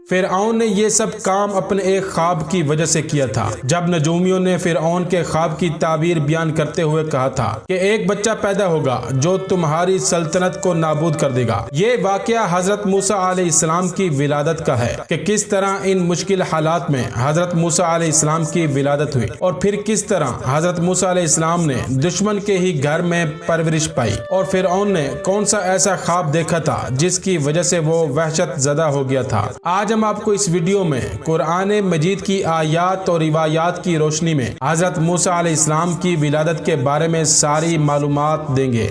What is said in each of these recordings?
فرعون نے یہ سب کام اپنے ایک خواب کی وجہ سے کیا تھا۔ جب نجومیوں نے فرعون کے خواب کی تعبیر بیان کرتے ہوئے کہا تھا کہ ایک بچہ پیدا ہوگا جو تمہاری سلطنت کو نابود کر دے گا۔ یہ واقعہ حضرت موسیٰ علیہ السلام کی ولادت کا ہے کہ کس طرح ان مشکل حالات میں حضرت موسیٰ علیہ السلام کی ولادت ہوئی، اور پھر کس طرح حضرت موسیٰ علیہ السلام نے دشمن کے ہی گھر میں پرورش پائی، اور فرعون نے کون سا ایسا خواب دیکھا تھا جس کی وجہ سے وہ وحشت زدہ ہو گیا تھا۔ آج ہم آپ کو اس ویڈیو میں قرآن مجید کی آیات اور روایات کی روشنی میں حضرت موسیٰ علیہ السلام کی ولادت کے بارے میں ساری معلومات دیں گے۔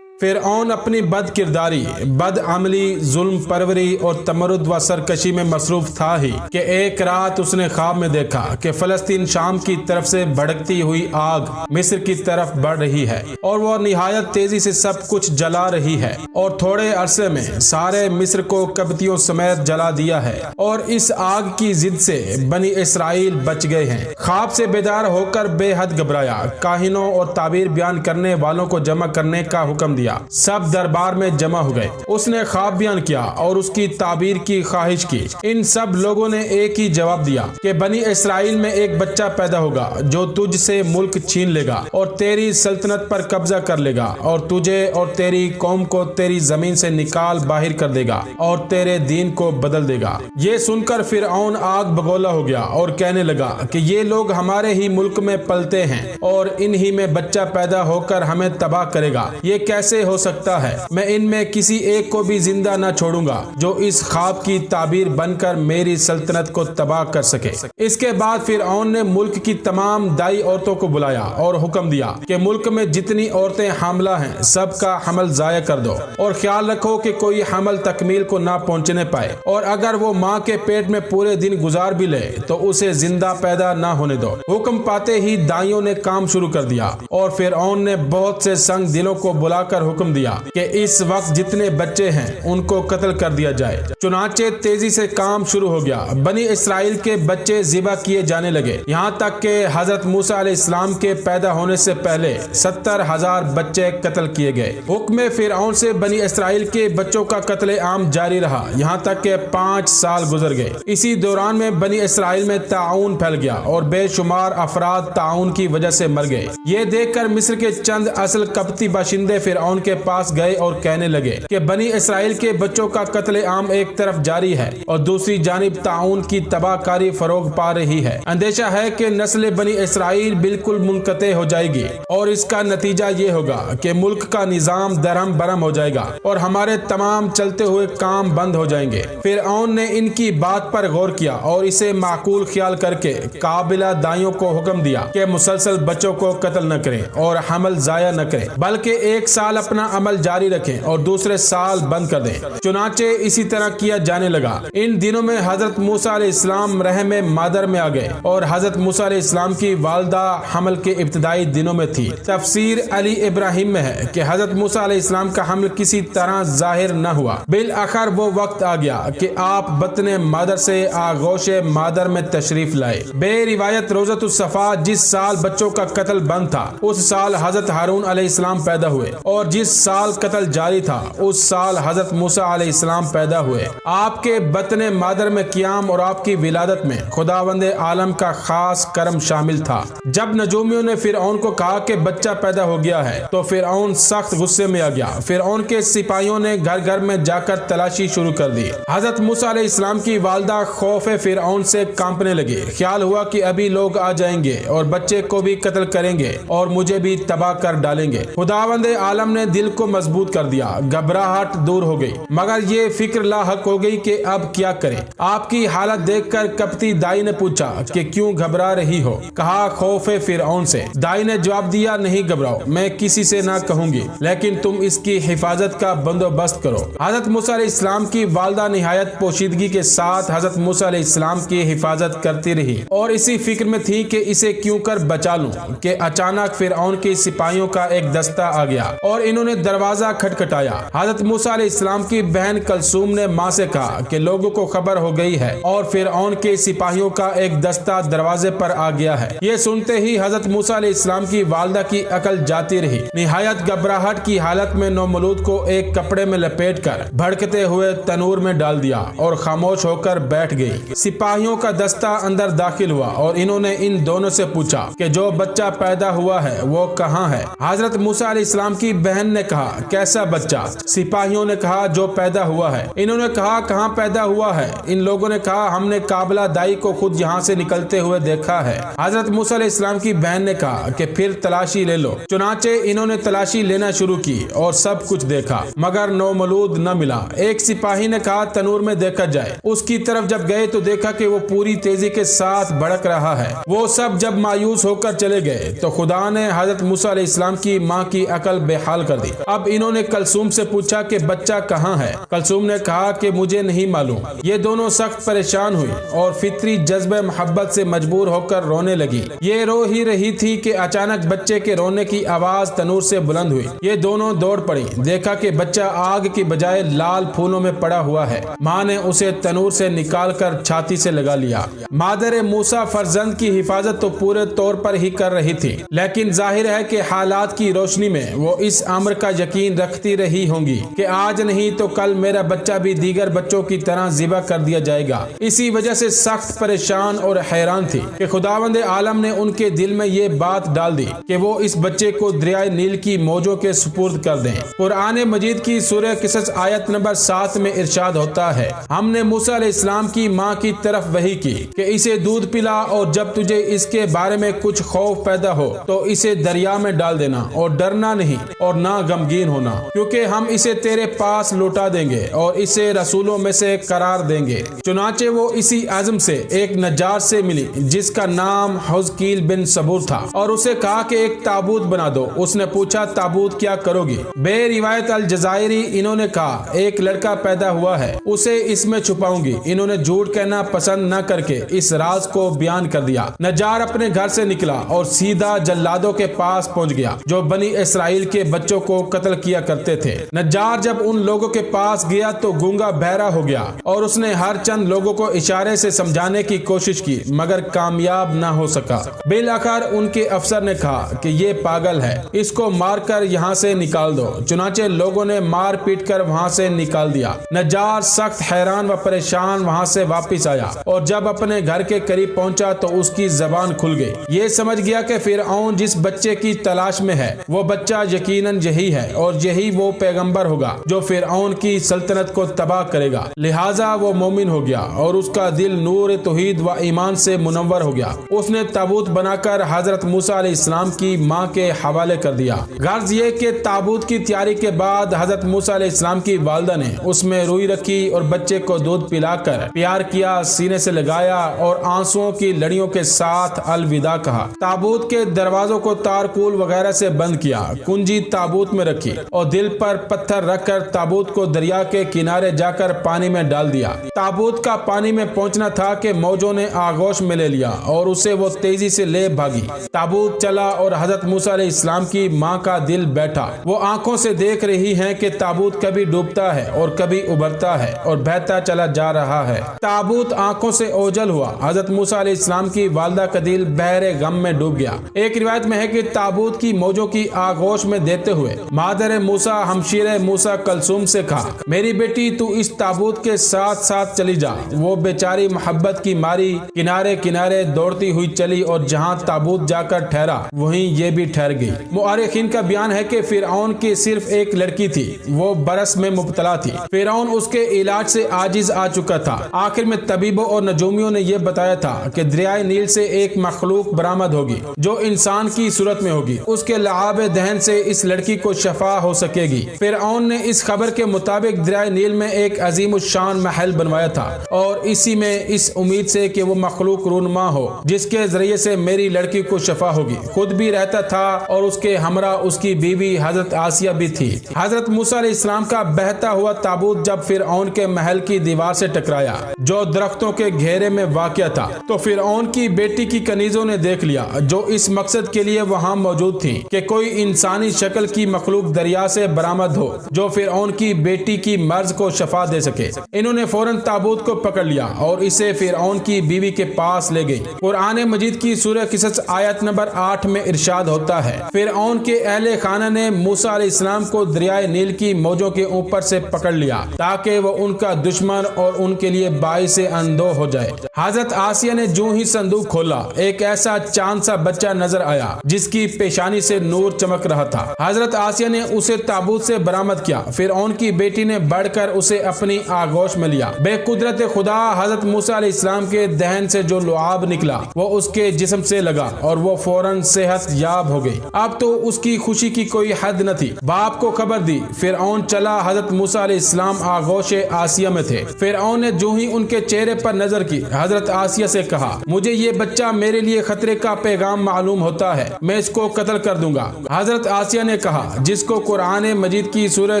فرعون اپنی بد کرداری، بد عملی، ظلم پروری اور تمرد و سرکشی میں مصروف تھا ہی کہ ایک رات اس نے خواب میں دیکھا کہ فلسطین شام کی طرف سے بھڑکتی ہوئی آگ مصر کی طرف بڑھ رہی ہے، اور وہ نہایت تیزی سے سب کچھ جلا رہی ہے، اور تھوڑے عرصے میں سارے مصر کو قبطیوں سمیت جلا دیا ہے، اور اس آگ کی ضد سے بنی اسرائیل بچ گئے ہیں۔ خواب سے بیدار ہو کر بے حد گھبرایا، کاہنوں اور تعبیر بیان کرنے والوں کو جمع کرنے کا حکم دیا۔ سب دربار میں جمع ہو گئے۔ اس نے خواب بیان کیا اور اس کی تعبیر کی خواہش کی۔ ان سب لوگوں نے ایک ہی جواب دیا کہ بنی اسرائیل میں ایک بچہ پیدا ہوگا جو تجھ سے ملک چھین لے گا اور تیری سلطنت پر قبضہ کر لے گا، اور تجھے اور تیری قوم کو تیری زمین سے نکال باہر کر دے گا اور تیرے دین کو بدل دے گا۔ یہ سن کر فرعون آگ بگولا ہو گیا اور کہنے لگا کہ یہ لوگ ہمارے ہی ملک میں پلتے ہیں اور انہی میں بچہ پیدا ہو کر ہمیں تباہ کرے گا۔ یہ کیسے ہو سکتا ہے؟ میں ان میں کسی ایک کو بھی زندہ نہ چھوڑوں گا جو اس خواب کی تعبیر بن کر میری سلطنت کو تباہ کر سکے۔ اس کے بعد فرعون نے ملک کی تمام دائی عورتوں کو بلایا اور حکم دیا کہ ملک میں جتنی عورتیں حاملہ ہیں سب کا حمل ضائع کر دو، اور خیال رکھو کہ کوئی حمل تکمیل کو نہ پہنچنے پائے، اور اگر وہ ماں کے پیٹ میں پورے دن گزار بھی لے تو اسے زندہ پیدا نہ ہونے دو۔ حکم پاتے ہی دائیوں نے کام شروع کر دیا، اور فرعون نے بہت سے سنگ دلوں کو بلا کر حکم دیا کہ اس وقت جتنے بچے ہیں ان کو قتل کر دیا جائے۔ چنانچہ تیزی سے کام شروع ہو گیا۔ بنی اسرائیل کے بچے ذبح کیے جانے لگے، یہاں تک کہ حضرت موسیٰ علیہ السلام کے پیدا ہونے سے پہلے 70,000 بچے قتل کیے گئے۔ حکم فرعون سے بنی اسرائیل کے بچوں کا قتل عام جاری رہا، یہاں تک کہ 5 سال گزر گئے۔ اسی دوران میں بنی اسرائیل میں طاعون پھیل گیا اور بے شمار افراد طاعون کی وجہ سے مر گئے۔ یہ دیکھ کر مصر کے چند اصل قبطی باشندے فرعون کے پاس گئے اور کہنے لگے کہ بنی اسرائیل کے بچوں کا قتل عام ایک طرف جاری ہے اور دوسری جانب طاعون کی تباہ کاری فروغ پا رہی ہے۔ اندیشہ ہے کہ نسل بنی اسرائیل بالکل منقطع ہو جائے گی، اور اس کا نتیجہ یہ ہوگا کہ ملک کا نظام درہم برہم ہو جائے گا اور ہمارے تمام چلتے ہوئے کام بند ہو جائیں گے۔ فرعون نے ان کی بات پر غور کیا اور اسے معقول خیال کر کے قابلہ دائیوں کو حکم دیا کہ مسلسل بچوں کو قتل نہ کریں اور حمل ضائع نہ کریں، بلکہ ایک سال اپنا عمل جاری رکھیں اور دوسرے سال بند کر دیں۔ چنانچہ اسی طرح کیا جانے لگا۔ ان دنوں میں حضرت موسیٰ علیہ السلام رحم مادر میں آ گئے، اور حضرت موسیٰ علیہ السلام کی والدہ حمل کے ابتدائی دنوں میں تھی۔ تفسیر علی ابراہیم میں ہے کہ حضرت موسیٰ علیہ السلام کا حمل کسی طرح ظاہر نہ ہوا، بالآخر وہ وقت آ گیا کہ آپ بطن مادر سے آغوش مادر میں تشریف لائے۔ بے روایت روزۃ الصفا جس سال بچوں کا قتل بند تھا اس سال حضرت ہارون علیہ السلام پیدا ہوئے، اور جس سال قتل جاری تھا اس سال حضرت موسیٰ علیہ السلام پیدا ہوئے۔ آپ کے بطن مادر میں قیام اور آپ کی ولادت میں خداوند عالم کا خاص کرم شامل تھا۔ جب نجومیوں نے فرعون کو کہا کہ بچہ پیدا ہو گیا ہے تو فرعون سخت غصے میں آ گیا۔ فرعون کے سپاہیوں نے گھر گھر میں جا کر تلاشی شروع کر دی۔ حضرت موسیٰ علیہ السلام کی والدہ خوف فرعون سے کانپنے لگی۔ خیال ہوا کہ ابھی لوگ آ جائیں گے اور بچے کو بھی قتل کریں گے اور مجھے بھی تباہ کر ڈالیں گے۔ خداوند عالم نے دل کو مضبوط کر دیا، گھبراہٹ دور ہو گئی، مگر یہ فکر لاحق ہو گئی کہ اب کیا کریں۔ آپ کی حالت دیکھ کر قبطی دائی نے پوچھا کہ کیوں گھبرا رہی ہو؟ کہا خوف فرعون سے۔ دائی نے جواب دیا نہیں گھبراؤ، میں کسی سے نہ کہوں گی، لیکن تم اس کی حفاظت کا بندوبست کرو۔ حضرت موسیٰ علیہ السلام کی والدہ نہایت پوشیدگی کے ساتھ حضرت موسیٰ علیہ السلام کی حفاظت کرتی رہی اور اسی فکر میں تھی کہ اسے کیوں کر بچا لوں کہ اچانک فرعون کے سپاہیوں کا ایک دستہ آ گیا اور ان انہوں نے دروازہ کھٹکھٹایا۔ حضرت موسیٰ علیہ السلام کی بہن کلثوم نے ماں سے کہا کہ لوگوں کو خبر ہو گئی ہے اور فرعون کے سپاہیوں کا ایک دستہ دروازے پر آ گیا ہے۔ یہ سنتے ہی حضرت موسیٰ علیہ السلام کی والدہ کی عقل جاتی رہی۔ نہایت گھبراہٹ کی حالت میں نومولود کو ایک کپڑے میں لپیٹ کر بھڑکتے ہوئے تنور میں ڈال دیا اور خاموش ہو کر بیٹھ گئی۔ سپاہیوں کا دستہ اندر داخل ہوا اور انہوں نے ان دونوں سے پوچھا کہ جو بچہ پیدا ہوا ہے وہ کہاں ہے؟ حضرت موسیٰ علیہ السلام کی بہن نے کہا کیسا بچہ؟ سپاہیوں نے کہا جو پیدا ہوا ہے۔ انہوں نے کہا کہاں پیدا ہوا ہے؟ ان لوگوں نے کہا ہم نے قابلہ دائی کو خود یہاں سے نکلتے ہوئے دیکھا ہے۔ حضرت موسیٰ علیہ السلام کی بہن نے کہا کہ پھر تلاشی لے لو۔ چنانچہ انہوں نے تلاشی لینا شروع کی اور سب کچھ دیکھا مگر نومولود نہ ملا۔ ایک سپاہی نے کہا تنور میں دیکھا جائے۔ اس کی طرف جب گئے تو دیکھا کہ وہ پوری تیزی کے ساتھ بھڑک رہا ہے۔ وہ سب جب مایوس ہو کر چلے گئے تو خدا نے حضرت موسیٰ علیہ السلام کی ماں کی عقل بے حال کر دی۔ اب انہوں نے کلثوم سے پوچھا کہ بچہ کہاں ہے؟ کلثوم نے کہا کہ مجھے نہیں معلوم۔ یہ دونوں سخت پریشان ہوئی اور فطری جذبہ محبت سے مجبور ہو کر رونے لگی۔ یہ رو ہی رہی تھی کہ اچانک بچے کے رونے کی آواز تنور سے بلند ہوئی۔ یہ دونوں دوڑ پڑی، دیکھا کہ بچہ آگ کی بجائے لال پھولوں میں پڑا ہوا ہے۔ ماں نے اسے تنور سے نکال کر چھاتی سے لگا لیا۔ مادر موسیٰ فرزند کی حفاظت تو پورے طور پر ہی کر رہی تھی، لیکن ظاہر ہے کہ حالات کی روشنی میں وہ اس امر کا یقین رکھتی رہی ہوں گی کہ آج نہیں تو کل میرا بچہ بھی دیگر بچوں کی طرح ذبح کر دیا جائے گا۔ اسی وجہ سے سخت پریشان اور حیران تھی کہ خداوند عالم نے ان کے دل میں یہ بات ڈال دی کہ وہ اس بچے کو دریائے نیل کی موجوں کے سپرد کر دیں۔ قرآن مجید کی سورہ قصص آیت نمبر 7 میں ارشاد ہوتا ہے ہم نے موسیٰ علیہ السلام کی ماں کی طرف وحی کی کہ اسے دودھ پلا اور جب تجھے اس کے بارے میں کچھ خوف پیدا ہو تو اسے دریا میں ڈال دینا اور ڈرنا نہیں اور نہ غمگین ہونا، کیونکہ ہم اسے تیرے پاس لوٹا دیں گے اور اسے رسولوں میں سے قرار دیں گے۔ چنانچہ وہ اسی عزم سے ایک نجار سے ملی جس کا نام حزقیل بن صبور تھا اور اسے کہا کہ ایک تابوت بنا دو۔ اس نے پوچھا تابوت کیا کرو گی؟ بے روایت الجزائری انہوں نے کہا ایک لڑکا پیدا ہوا ہے، اسے اس میں چھپاؤں گی۔ انہوں نے جھوٹ کہنا پسند نہ کر کے اس راز کو بیان کر دیا۔ نجار اپنے گھر سے نکلا اور سیدھا جلادوں کے پاس پہنچ گیا جو بنی اسرائیل کے بچوں کو قتل کیا کرتے تھے۔ نجار جب ان لوگوں کے پاس گیا تو گونگا بہرا ہو گیا اور اس نے ہر چند لوگوں کو اشارے سے سمجھانے کی کوشش کی مگر کامیاب نہ ہو سکا۔ بالآخر ان کے افسر نے کہا کہ یہ پاگل ہے، اس کو مار کر یہاں سے نکال دو۔ چنانچہ لوگوں نے مار پیٹ کر وہاں سے نکال دیا۔ نجار سخت حیران و پریشان وہاں سے واپس آیا اور جب اپنے گھر کے قریب پہنچا تو اس کی زبان کھل گئی۔ یہ سمجھ گیا کہ فرعون جس بچے کی تلاش میں ہے وہ بچہ یقیناً یہی ہے اور یہی وہ پیغمبر ہوگا جو فرعون کی سلطنت کو تباہ کرے گا۔ لہٰذا وہ مومن ہو گیا اور اس کا دل نور توحید و ایمان سے منور ہو گیا۔ اس نے تابوت بنا کر حضرت موسیٰ علیہ السلام کی ماں کے حوالے کر دیا۔ غرض یہ کہ تابوت کی تیاری کے بعد حضرت موسیٰ علیہ السلام کی والدہ نے اس میں روئی رکھی اور بچے کو دودھ پلا کر پیار کیا، سینے سے لگایا اور آنسوؤں کی لڑیوں کے ساتھ الوداع کہا۔ تابوت کے دروازوں کو تارکول وغیرہ سے بند کیا، کنجی تابوت میں رکھی اور دل پر پتھر رکھ کر تابوت کو دریا کے کنارے جا کر پانی میں ڈال دیا۔ تابوت کا پانی میں پہنچنا تھا کہ موجوں نے آغوش میں لے لیا اور اسے وہ تیزی سے لے بھاگی۔ تابوت چلا اور حضرت موسیٰ علیہ السلام کی ماں کا دل بیٹھا۔ وہ آنکھوں سے دیکھ رہی ہیں کہ تابوت کبھی ڈوبتا ہے اور کبھی ابھرتا ہے اور بہتا چلا جا رہا ہے۔ تابوت آنکھوں سے اوجھل ہوا۔ حضرت موسیٰ علیہ السلام کی والدہ کا دل بحر غم میں ڈوب گیا۔ ایک روایت میں ہے کہ تابوت کی موجوں کی آغوش میں دیتے ہوئے مادر موسیٰ ہمشیر موسیٰ کلثوم سے کہا میری بیٹی تو اس تابوت کے ساتھ ساتھ چلی جا۔ وہ بیچاری محبت کی ماری کنارے کنارے دوڑتی ہوئی چلی اور جہاں تابوت جا کر ٹھہرا وہیں یہ بھی ٹھہر گئی۔ مؤرخین کا بیان ہے کہ فرعون کی صرف ایک لڑکی تھی، وہ برس میں مبتلا تھی۔ فرعون اس کے علاج سے عاجز آ چکا تھا۔ آخر میں طبیبوں اور نجومیوں نے یہ بتایا تھا کہ دریائے نیل سے ایک مخلوق برآمد ہوگی جو انسان کی صورت میں ہوگی، اس کے لعاب دہن سے اس لڑکی کو شفا ہو سکے گی۔ فرعون نے اس خبر کے مطابق دریائے نیل میں ایک عظیم الشان محل بنوایا تھا اور اسی میں اس امید سے کہ وہ مخلوق رونما ہو جس کے ذریعے سے میری لڑکی کو شفا ہوگی، خود بھی رہتا تھا اور اس کے ہمراہ اس کی بیوی حضرت آسیہ بھی تھی۔ حضرت موسیٰ علیہ السلام کا بہتا ہوا تابوت جب فرعون کے محل کی دیوار سے ٹکرایا جو درختوں کے گھیرے میں واقع تھا تو فرعون کی بیٹی کی کنیزوں نے دیکھ لیا جو اس مقصد کے لیے وہاں موجود تھی کہ کوئی انسانی شکل کی مخلوق دریا سے برآمد ہو جو فرعون کی بیٹی کی مرض کو شفا دے سکے۔ انہوں نے فوراً تابوت کو پکڑ لیا اور اسے فرعون کی بیوی کے پاس لے گئی۔ قرآن مجید کی سورہ قصص آیت نمبر 8 میں ارشاد ہوتا ہے، فرعون کے اہل خانہ نے موسیٰ علیہ السلام کو دریائے نیل کی موجوں کے اوپر سے پکڑ لیا تاکہ وہ ان کا دشمن اور ان کے لیے باعث اندوہ ہو جائے۔ حضرت آسیہ نے جو ہی صندوق کھولا، ایک ایسا چاند سا بچہ نظر آیا جس کی پیشانی سے نور چمک رہا تھا۔ حضرت آسیہ نے اسے تابوت سے برآمد کیا۔ فرعون کی بیٹی نے بڑھ کر اسے اپنی آغوش میں لیا۔ بے قدرت خدا حضرت موسیٰ علیہ السلام کے دہن سے جو لعاب نکلا وہ اس کے جسم سے لگا اور وہ فوراً صحت یاب ہو گئی۔ اب تو اس کی خوشی کی کوئی حد نہ تھی۔ باپ کو خبر دی، فرعون چلا۔ حضرت موسیٰ علیہ السلام آغوش آسیہ میں تھے۔ فرعون نے جو ہی ان کے چہرے پر نظر کی، حضرت آسیہ سے کہا، مجھے یہ بچہ میرے لیے خطرے کا پیغام معلوم ہوتا ہے، میں اس کو قتل کر دوں گا۔ حضرت آسیہ نے کہا، جس کو قرآن مجید کی سورہ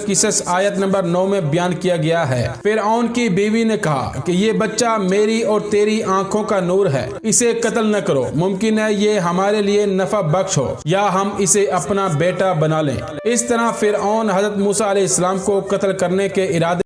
قصص آیت نمبر 9 میں بیان کیا گیا ہے، فرعون کی بیوی نے کہا کہ یہ بچہ میری اور تیری آنکھوں کا نور ہے، اسے قتل نہ کرو، ممکن ہے یہ ہمارے لیے نفع بخش ہو یا ہم اسے اپنا بیٹا بنا لیں۔ اس طرح فرعون حضرت موسیٰ علیہ السلام کو قتل کرنے کے ارادے